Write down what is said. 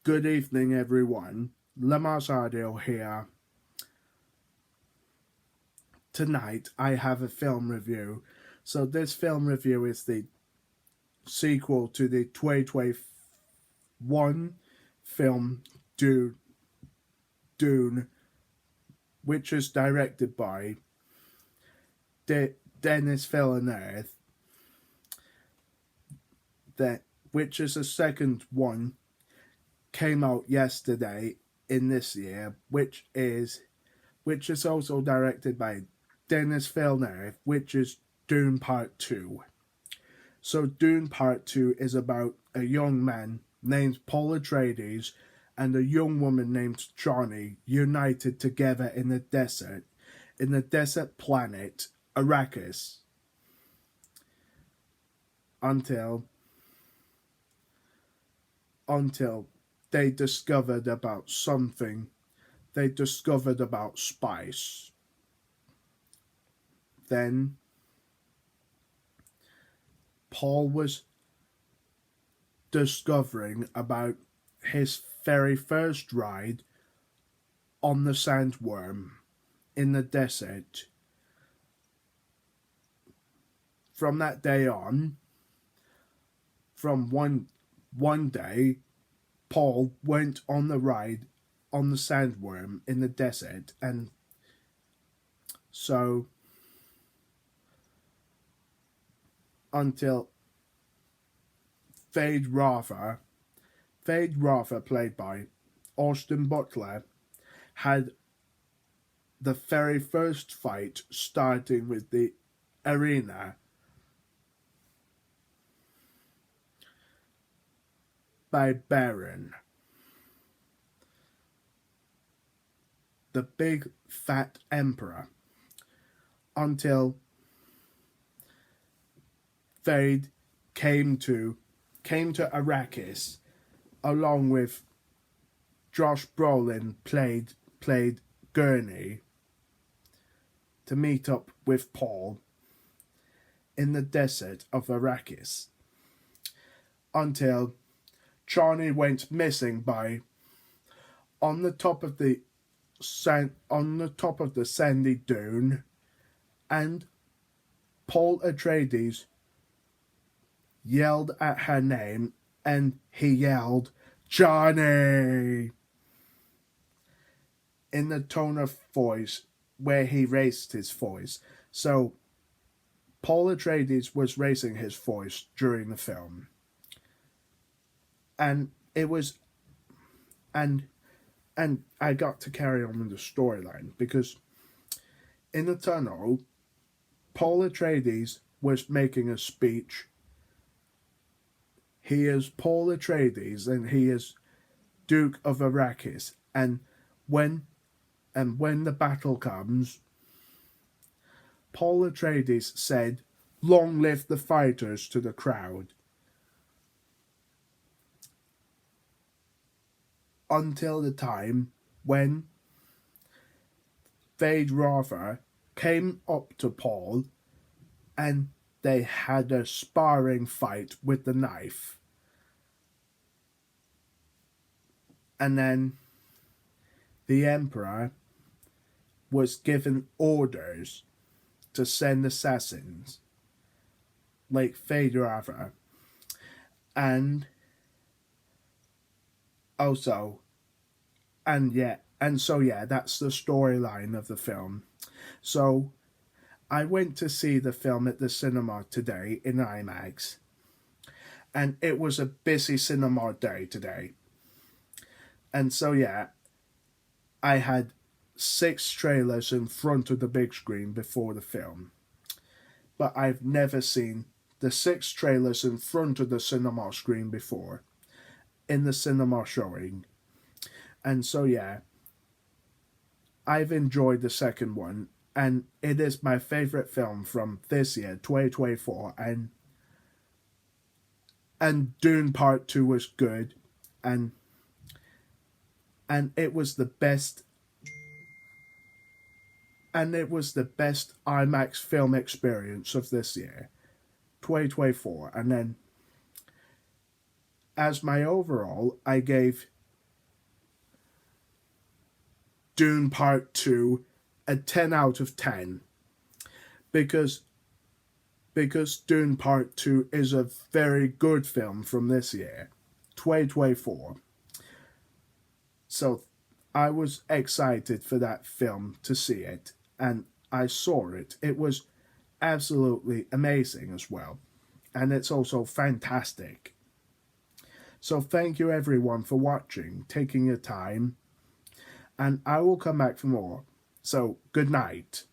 Good evening, everyone. Lamas Audio here. Tonight, I have a film review. So, this film review is the sequel to the 2021 film Dune, which is directed by Denis Villeneuve, which is the second one, came out yesterday in this year, which is also directed by Denis Villeneuve, which is Dune Part 2. So Dune Part 2 is about a young man named Paul Atreides and a young woman named Johnny united together in the desert planet Arrakis, until they discovered about something. They discovered about spice. Then Paul was discovering about his very first ride on the sandworm in the desert. From that day on, from one day, Paul went on the ride on the sandworm in the desert, and so until Fade Rother, played by Austin Butler, had the very first fight, starting with the arena by Baron, the big fat emperor, until Fade came to Arrakis, along with Josh Brolin played Gurney, to meet up with Paul in the desert of Arrakis, until Johnny went missing on the top of the sandy dune, and Paul Atreides yelled at her name, and he yelled, "Johnny!" in the tone of voice where he raised his voice. So Paul Atreides was raising his voice during the film. And it was, and I got to carry on with the storyline, because in the tunnel, Paul Atreides was making a speech. He is Paul Atreides, and he is Duke of Arrakis. And when the battle comes, Paul Atreides said, "Long live the fighters," to the crowd. Until the time when Fade Rother came up to Paul, and they had a sparring fight with the knife. And then the Emperor was given orders to send assassins like Fade Rother, and also, that's the storyline of the film. So I went to see the film at the cinema today in IMAX, and it was a busy cinema day today. And so I had 6 trailers in front of the big screen before the film, but I've never seen the 6 trailers in front of the cinema screen before in the cinema showing. And so I've enjoyed the second one, and it is my favorite film from this year, 2024, and Dune Part 2 was good, and it was the best IMAX film experience of this year, 2024. And then as my overall, I gave Dune Part 2 a 10 out of 10 because Dune Part 2 is a very good film from this year, 2024. So I was excited for that film to see it, and I saw it. It was absolutely amazing as well, and it's also fantastic. So thank you everyone for watching, taking your time, and I will come back for more. So good night.